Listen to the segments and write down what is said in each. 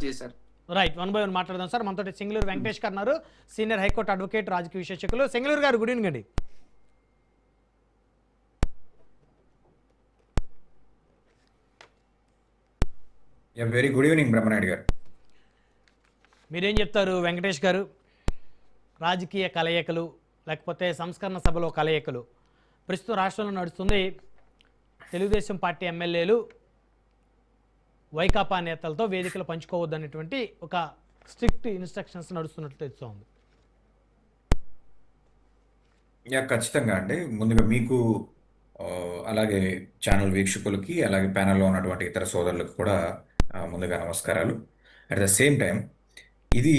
చేశారు. Right, one by one మాట్లాడదాం sir. మనతో సింగళూరు వెంకటేష్ గారు ఉన్నారు, సీనియర్ హైకోర్టు అడ్వకేట్, రాజకీయ విశ్లేషకులు. సింగళూరు గారు, గుడ్ ఈవినింగ్ అండి. వెరీ గుడ్ ఈవినింగ్ బ్రహ్మనాయుడు గారు. మీరేం చెప్తారు వెంకటేష్ గారు? రాజకీయ కలయికలు లేకపోతే సంస్కరణ సభలో కలయికలు ప్రస్తుతం రాష్ట్రంలో నడుస్తుంది. తెలుగుదేశం పార్టీ ఎమ్మెల్యేలు వైకాపా నేతలతో వేదికలు పంచుకోవద్దనేటువంటి ఒక స్ట్రిక్ట్ ఇన్స్ట్రక్షన్స్ నడుస్తున్నట్లు తెలుస్తోంది. ఖచ్చితంగా అండి. ముందుగా మీకు అలాగే ఛానల్ వీక్షకులకి, అలాగే ప్యానెల్లో ఉన్నటువంటి ఇతర సోదరులకు కూడా ముందుగా నమస్కారాలు. అట్ ద సేమ్ టైం ఇది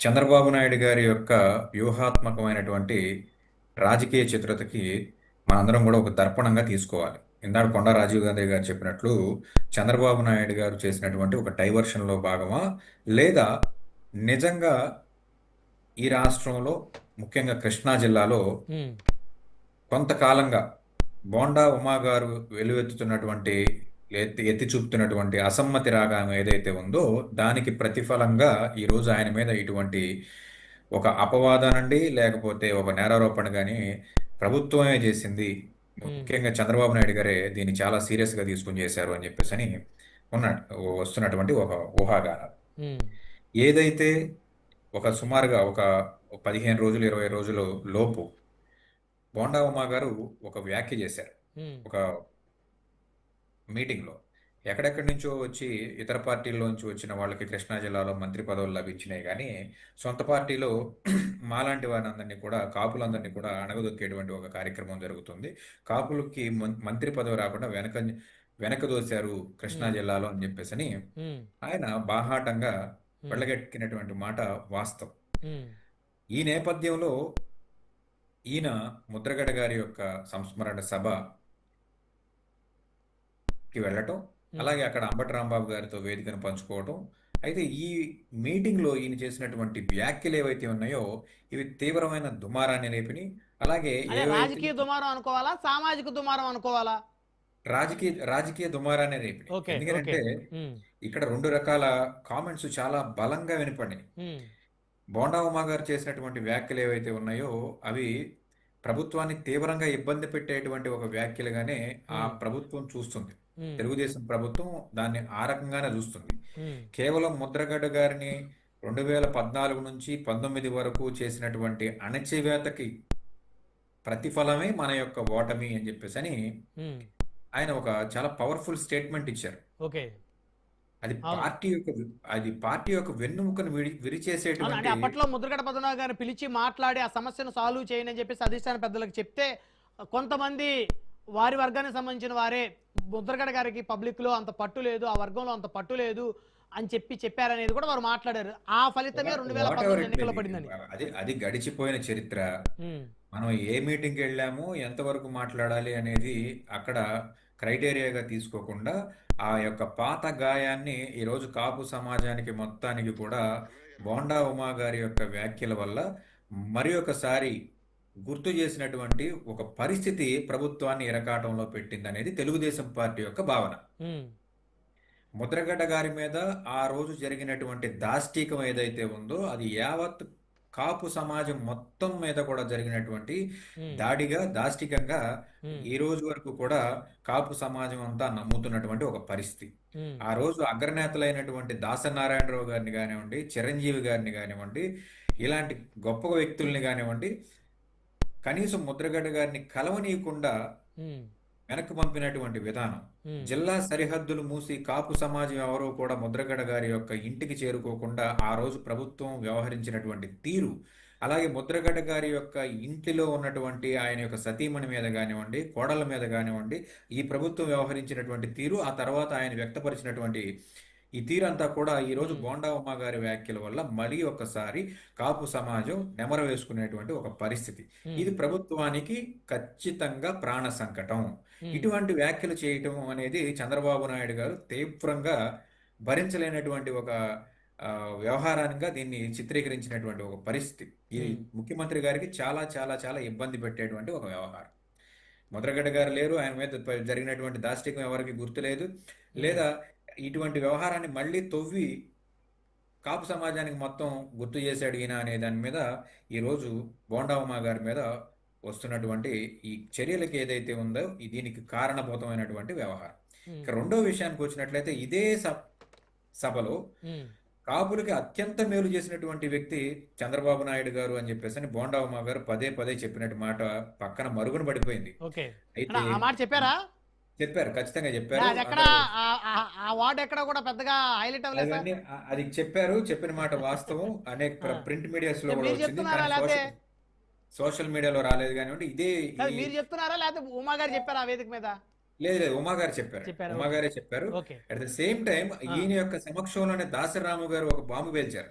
చంద్రబాబు నాయుడు గారి యొక్క వ్యూహాత్మకమైనటువంటి రాజకీయ చిత్రతకి మనందరం కూడా ఒక దర్పణంగా తీసుకోవాలి. ఇందాక కొండా రాజీవ్ గాంధీ గారు చెప్పినట్లు చంద్రబాబు నాయుడు గారు చేసినటువంటి ఒక డైవర్షన్లో భాగమా, లేదా నిజంగా ఈ రాష్ట్రంలో ముఖ్యంగా కృష్ణా జిల్లాలో కొంతకాలంగా బోండా ఉమా గారు వెలువెత్తుతున్నటువంటి ఎత్తి చూపుతున్నటువంటి అసమ్మతి రాగం ఏదైతే ఉందో దానికి ప్రతిఫలంగా ఈరోజు ఆయన మీద ఇటువంటి ఒక అపవాదానండి లేకపోతే ఒక నేరారోపణ కానీ ప్రభుత్వమే చేసింది, ముఖ్యంగా చంద్రబాబు నాయుడు గారే దీన్ని చాలా సీరియస్గా తీసుకుని చేశారు అని చెప్పేసి అని వస్తున్నటువంటి ఒక ఊహాగానం. ఏదైతే ఒక సుమారుగా ఒక 15 రోజులు 20 రోజుల లోపు బోండా ఉమా గారు ఒక వ్యాఖ్య చేశారు ఒక మీటింగ్లో. ఎక్కడెక్కడి నుంచో వచ్చి ఇతర పార్టీల్లోంచి వచ్చిన వాళ్ళకి కృష్ణా జిల్లాలో మంత్రి పదవులు లభించినాయి, కానీ సొంత పార్టీలో మాలాంటి వారందరినీ కూడా, కాపులందరినీ కూడా అణగదొక్కేటువంటి ఒక కార్యక్రమం జరుగుతుంది. కాపులకి మంత్రి పదవి రాకుండా వెనకదోశారు కృష్ణా జిల్లాలో అని చెప్పేసి అని ఆయన బాహాటంగా వెళ్ళగట్టినటువంటి మాట వాస్తవం. ఈ నేపథ్యంలో ఈయన ముద్రగడ గారి యొక్క సంస్మరణ సభకి వెళ్ళటం, అలాగే అక్కడ అంబటి రాంబాబు గారితో వేదికను పంచుకోవటం. అయితే ఈ మీటింగ్లో ఈయన చేసినటువంటి వ్యాఖ్యలు ఏవైతే ఉన్నాయో ఇవి తీవ్రమైన దుమారాన్ని లేపిని. అలాగే రాజకీయ దుమారం అనుకోవాలా, సామాజిక దుమారం అనుకోవాలా? రాజకీయ దుమారాన్ని రేపిని. ఎందుకంటే ఇక్కడ 2 రకాల కామెంట్స్ చాలా బలంగా వినపడినాయి. బోండా ఉమా గారు చేసినటువంటి వ్యాఖ్యలు ఏవైతే ఉన్నాయో అవి ప్రభుత్వాన్ని తీవ్రంగా ఇబ్బంది పెట్టేటువంటి ఒక వ్యాఖ్యలుగానే ఆ ప్రభుత్వం చూస్తుంది. తెలుగుదేశం ప్రభుత్వం దాన్ని ఆ రకంగానే చూస్తుంది. కేవలం ముద్రగడ్డ గారిని 2014 నుంచి 19 వరకు చేసినటువంటి అణచివేతకి ప్రతిఫలమే మన యొక్క ఓటమి అని చెప్పేసి అని ఆయన ఒక చాలా పవర్ఫుల్ స్టేట్మెంట్ ఇచ్చారు. అది పార్టీ యొక్క వెన్నుముకను విరిచేసేటువంటి. అప్పట్లో ముద్రగడ పద్మనాభ గారిని పిలిచి మాట్లాడి ఆ సమస్యను సాల్వ్ చేయని అని చెప్పేసి అధిష్టాన పెద్దలకు చెప్తే కొంతమంది వారి వర్గానికి సంబంధించిన వారే ముద్రగడ గారికి పబ్లిక్ లో అంత పట్టు లేదు, ఆ వర్గంలో అంత పట్టు లేదు అని చెప్పారనేది కూడా వారు మాట్లాడారు. ఆ ఫలితమే 2019 ఎన్నికల్లో పడిందని. అది గడిచిపోయిన చరిత్ర. మనం ఏ మీటింగ్కి వెళ్ళాము, ఎంతవరకు మాట్లాడాలి అనేది అక్కడ క్రైటీరియాగా తీసుకోకుండా ఆ యొక్క పాత గాయాన్ని ఈరోజు కాపు సమాజానికి మొత్తానికి కూడా బోండా ఉమా గారి యొక్క వ్యాఖ్యల వల్ల మరి ఒకసారి గుర్తు చేసినటువంటి ఒక పరిస్థితి ప్రభుత్వాన్ని ఇరకాటంలో పెట్టిందనేది తెలుగుదేశం పార్టీ యొక్క భావన. ముద్రగడ్డ గారి మీద ఆ రోజు జరిగినటువంటి దాష్టీకం ఏదైతే ఉందో అది యావత్ కాపు సమాజం మొత్తం మీద కూడా జరిగినటువంటి దాష్టికంగా ఈ రోజు వరకు కూడా కాపు సమాజం అంతా నమ్ముతున్నటువంటి ఒక పరిస్థితి. ఆ రోజు అగ్రనేతలైనటువంటి దాసనారాయణరావు గారిని కానివ్వండి, చిరంజీవి గారిని కానివ్వండి, ఇలాంటి గొప్ప వ్యక్తుల్ని కానివ్వండి, కనీసం ముద్రగడ్డ గారిని కలవనీయకుండా వెనక్కి పంపినటువంటి విధానం, జిల్లా సరిహద్దులు మూసి కాపు సమాజం ఎవరో కూడా ముద్రగడ గారి యొక్క ఇంటికి చేరుకోకుండా ఆ రోజు ప్రభుత్వం వ్యవహరించినటువంటి తీరు, అలాగే ముద్రగడ గారి యొక్క ఇంటిలో ఉన్నటువంటి ఆయన యొక్క సతీమణి మీద కానివ్వండి, కోడళ్ళ మీద కానివ్వండి, ఈ ప్రభుత్వం వ్యవహరించినటువంటి తీరు, ఆ తర్వాత ఆయన వ్యక్తపరిచినటువంటి ఈ తీరంతా కూడా ఈరోజు బోండా ఉమా గారి వ్యాఖ్యల వల్ల మరీ ఒకసారి కాపు సమాజం నెమర వేసుకునేటువంటి ఒక పరిస్థితి. ఇది ప్రభుత్వానికి ఖచ్చితంగా ప్రాణ సంకటం. ఇటువంటి వ్యాఖ్యలు చేయటం అనేది చంద్రబాబు నాయుడు గారు తీవ్రంగా భరించలేనటువంటి ఒక వ్యవహారంగా దీన్ని చిత్రీకరించినటువంటి ఒక పరిస్థితి. ఇది ముఖ్యమంత్రి గారికి చాలా చాలా చాలా ఇబ్బంది పెట్టేటువంటి ఒక వ్యవహారం. ముద్రగడ్డ గారు లేరు, ఆయన మీద జరిగినటువంటి దాష్టికం ఎవరికి గుర్తులేదు, లేదా ఇటువంటి వ్యవహారాన్ని మళ్ళీ తవ్వి కాపు సమాజానికి మొత్తం గుర్తు చేశాడు ఈయన అనే దాని మీద ఈరోజు బోండా ఉమా గారి మీద వస్తున్నటువంటి ఈ చర్యలకి ఏదైతే ఉందో దీనికి కారణభూతమైనటువంటి వ్యవహారం. ఇక రెండో విషయానికి వచ్చినట్లయితే ఇదే సభలో కాపులకి అత్యంత మేలు చేసినటువంటి వ్యక్తి చంద్రబాబు నాయుడు గారు అని చెప్పేసి అని బోండా ఉమా గారు పదే పదే చెప్పినట్టు మాట పక్కన మరుగున పడిపోయింది. అయితే చెప్పారా? చెప్పారు, ఖచ్చితంగా చెప్పారు. అది చెప్పారు, చెప్పిన మాట వాస్తవం. అనేక ప్రింట్ మీడియాస్ లో కూడా వచ్చింది, సోషల్ మీడియాలో రాలేదు. కానివ్వండి, ఇదే మీరు చెప్తున్నారా లేకపోతే ఉమా గారు చెప్పారా ఆ వేదిక మీద? లేదు లేదు, ఉమా గారు చెప్పారు, ఉమా గారే చెప్పారు. అట్ ద సేమ్ టైం ఈయన యొక్క సమక్షంలోనే దాసరాము గారు ఒక బాంబు పేల్చారు.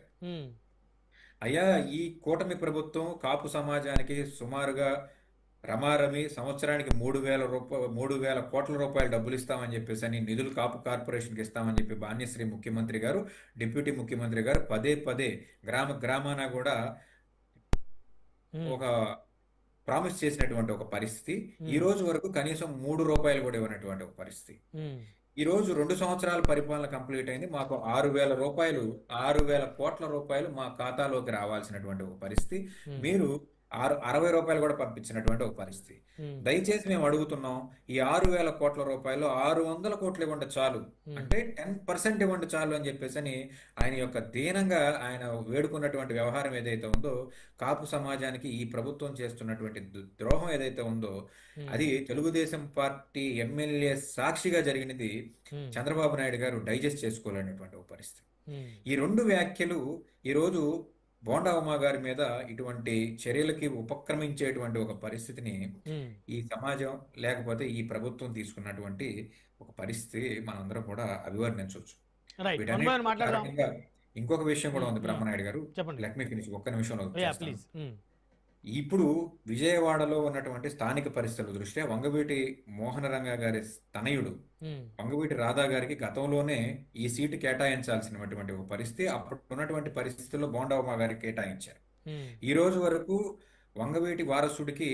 అయ్యా, ఈ కూటమి ప్రభుత్వం కాపు సమాజానికి సుమారుగా రమారమి సంవత్సరానికి 3,000 కోట్ల రూపాయలు డబ్బులు ఇస్తామని చెప్పేసి అని నిధులు కాపు కార్పొరేషన్కి ఇస్తామని చెప్పి బాన్యశ్రీ ముఖ్యమంత్రి గారు, డిప్యూటీ ముఖ్యమంత్రి గారు పదే పదే గ్రామాన కూడా ఒక ప్రామిస్ చేసినటువంటి ఒక పరిస్థితి. ఈ రోజు వరకు కనీసం 3 రూపాయలు కూడా ఇవ్వనటువంటి ఒక పరిస్థితి. ఈ రోజు 2 సంవత్సరాల పరిపాలన కంప్లీట్ అయింది. మాకు 6,000 కోట్ల రూపాయలు మా ఖాతాలోకి రావాల్సినటువంటి ఒక పరిస్థితి. మీరు 60 రూపాయలు కూడా పంపించినటువంటి ఒక పరిస్థితి. దయచేసి మేము అడుగుతున్నాం, ఈ 6,000 కోట్ల రూపాయలు 600 కోట్లు ఇవ్వండి చాలు, అంటే 10% ఇవ్వండి చాలు అని చెప్పేసి అని ఆయన యొక్క దీనంగా ఆయన వేడుకున్నటువంటి వ్యవహారం ఏదైతే ఉందో, కాపు సమాజానికి ఈ ప్రభుత్వం చేస్తున్నటువంటి ద్రోహం ఏదైతే ఉందో అది తెలుగుదేశం పార్టీ ఎమ్మెల్యే సాక్షిగా జరిగినది చంద్రబాబు నాయుడు గారు డైజెస్ట్ చేసుకోలేనటువంటి ఒక పరిస్థితి. ఈ రెండు వ్యాఖ్యలు ఈరోజు బోండా ఉమా గారి మీద ఇటువంటి చర్యలకి ఉపక్రమించేటువంటి ఒక పరిస్థితిని ఈ సమాజం లేకపోతే ఈ ప్రభుత్వం తీసుకున్నటువంటి ఒక పరిస్థితి మనందరం కూడా అభివర్ణించవచ్చు. ఇంకొక విషయం కూడా ఉంది బ్రహ్మనాయుడు గారు, లెట్ మీ ఫినిష్, ఒక్క నిమిషంలో. ఇప్పుడు విజయవాడలో ఉన్నటువంటి స్థానిక పరిస్థితుల దృష్ట్యా వంగవీటి మోహనరంగ గారి తనయుడు వంగవీటి రాధా గారికి గతంలోనే ఈ సీటు కేటాయించాల్సినటువంటి ఒక పరిస్థితి, అప్పుడు ఉన్నటువంటి పరిస్థితుల్లో బోండా ఉమా గారికి కేటాయించారు. ఈ రోజు వరకు వంగవీటి వారసుడికి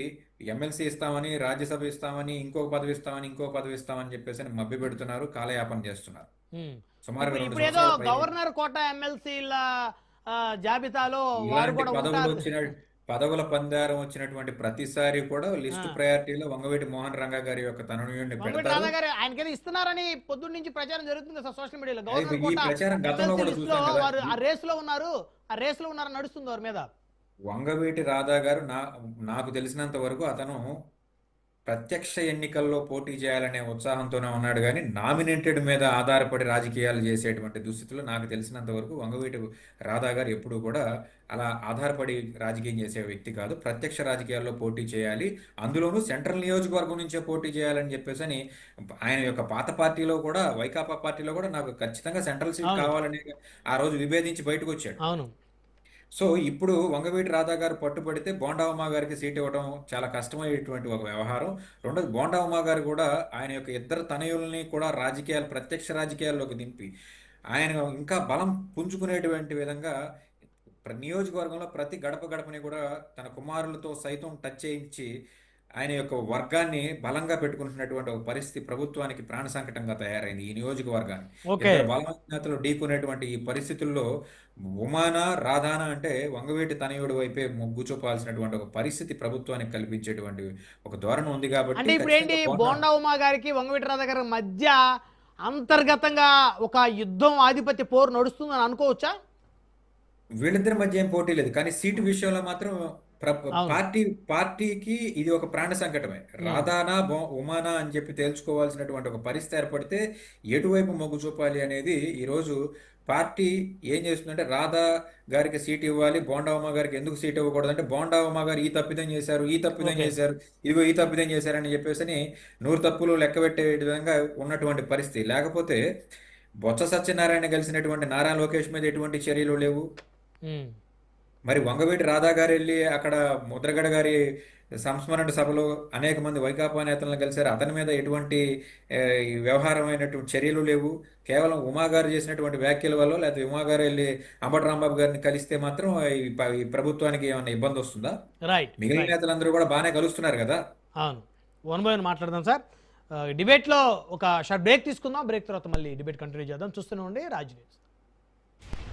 ఎమ్మెల్సీ ఇస్తామని, రాజ్యసభ ఇస్తామని, ఇంకొక పదవి ఇస్తామని చెప్పేసి మభ్య పెడుతున్నారు, కాలయాపన చేస్తున్నారు. సుమారుగా గవర్నర్ కోట ఎమ్మెల్సీల జాబితాలో పదవుల పందారం వచ్చినటువంటి ప్రతిసారి కూడా లిస్ట్ ప్రయారిటీలో వంగవీటి మోహన్ రంగ గారి యొక్క తనయుడిని పెడతారు. ఆయనకి ఇస్తున్నారని పొద్దున్న నుంచి ప్రచారం జరుగుతుంది కదా సోషల్ మీడియాలో. ఈ ప్రచారం గతంలో కూడా చూసాం కదా, ఆ రేస్ లో ఉన్నారు నడుస్తుంది వారి మీద. వంగవీటి రాధా గారు నాకు తెలిసినంత వరకు అతను ప్రత్యక్ష ఎన్నికల్లో పోటీ చేయాలనే ఉత్సాహంతోనే ఉన్నాడు, కానీ నామినేటెడ్ మీద ఆధారపడి రాజకీయాలు చేసేటువంటి దుస్థితిలో నాకు తెలిసినంత వరకు వంగవీటి రాధా గారు ఎప్పుడూ కూడా అలా ఆధారపడి రాజకీయం చేసే వ్యక్తి కాదు. ప్రత్యక్ష రాజకీయాల్లో పోటీ చేయాలి, అందులోనూ సెంట్రల్ నియోజకవర్గం నుంచే పోటీ చేయాలని చెప్పేసి అని ఆయన యొక్క పాత పార్టీలో కూడా, వైకాపా పార్టీలో కూడా నాకు ఖచ్చితంగా సెంట్రల్ సీట్ కావాలని ఆ రోజు విభేదించి బయటకు వచ్చాడు. సో ఇప్పుడు వంగవీటి రాధా గారు పట్టుబడితే బోండా ఉమా గారికి సీట్ ఇవ్వడం చాలా కష్టమయ్యేటువంటి ఒక వ్యవహారం. రెండోది, బోండా ఉమా గారు కూడా ఆయన యొక్క ఇద్దరు తనయుల్ని కూడా ప్రత్యక్ష రాజకీయాల్లోకి దింపి ఆయన ఇంకా బలం పుంజుకునేటువంటి విధంగా నియోజకవర్గంలో ప్రతి గడపని కూడా తన కుమారులతో సైతం టచ్ చేయించి ఆయన యొక్క వర్గాన్ని బలంగా పెట్టుకుంటున్నటువంటి ఒక పరిస్థితి ప్రభుత్వానికి ప్రాణ సంకటంగా తయారైంది. ఈ నియోజకవర్గాన్ని బలమైనతలు ఢీకునేటువంటి ఈ పరిస్థితుల్లో ఉమానా రాధానా అంటే వంగవీటి తనయుడు వైపే మొగ్గు చూపాల్సినటువంటి ఒక పరిస్థితి ప్రభుత్వానికి కల్పించేటువంటి ఒక ధోరణి ఉంది. కాబట్టి ఇప్పుడు ఏంటి, బోండా ఉమా గారికి వంగవీటి రాధా గారి మధ్య అంతర్గతంగా ఒక యుద్ధం, ఆధిపత్య పోరు నడుస్తుందని అనుకోవచ్చా? వీళ్ళిద్దరి మధ్య ఏం పోటీ లేదు, కానీ సీటు విషయంలో మాత్రం పార్టీకి ఇది ఒక ప్రాణ సంకటమే. రాధానా ఉమానా అని చెప్పి తేల్చుకోవాల్సినటువంటి ఒక పరిస్థితి ఏర్పడితే ఎటువైపు మొగ్గు చూపాలి అనేది ఈరోజు పార్టీ ఏం చేస్తుందంటే, రాధా గారికి సీట్ ఇవ్వాలి, బోండా ఉమా గారికి ఎందుకు సీట్ ఇవ్వకూడదు అంటే, బోండా ఉమా గారు ఈ తప్పిదం చేశారు, ఇదిగో ఈ తప్పిదం చేశారని చెప్పేసి 100 తప్పులు లెక్క పెట్టే విధంగా ఉన్నటువంటి పరిస్థితి. లేకపోతే బొత్స సత్యనారాయణ కలిసినటువంటి నారా లోకేష్ మీద ఎటువంటి చర్యలు లేవు. మరి వంగవీటి రాధా గారు వెళ్ళి అక్కడ ముద్రగడ గారి సంస్మరణ సభలో అనేక మంది వైకాపా నేతలను కలిశారు, అతని మీద ఎటువంటి వ్యవహారమైనటువంటి చర్యలు లేవు. కేవలం ఉమా గారు చేసినటువంటి వ్యాఖ్యల వల్ల, లేకపోతే ఉమా గారు వెళ్ళి అంబటి రాంబాబు గారిని కలిస్తే మాత్రం ఈ ప్రభుత్వానికి ఏమైనా ఇబ్బంది వస్తుందా? మిగిలిన నేతలందరూ కూడా బాగానే కలుస్తున్నారు కదా. అవును, 1 by 1 మాట్లాడదాం సార్. డిబేట్లో ఒక షార్ట్ బ్రేక్ తీసుకుందాం, బ్రేక్ తర్వాత మళ్ళీ డిబేట్ కంటిన్యూ చేద్దాం. చూస్తూనే ఉండి రాజ్ న్యూస్.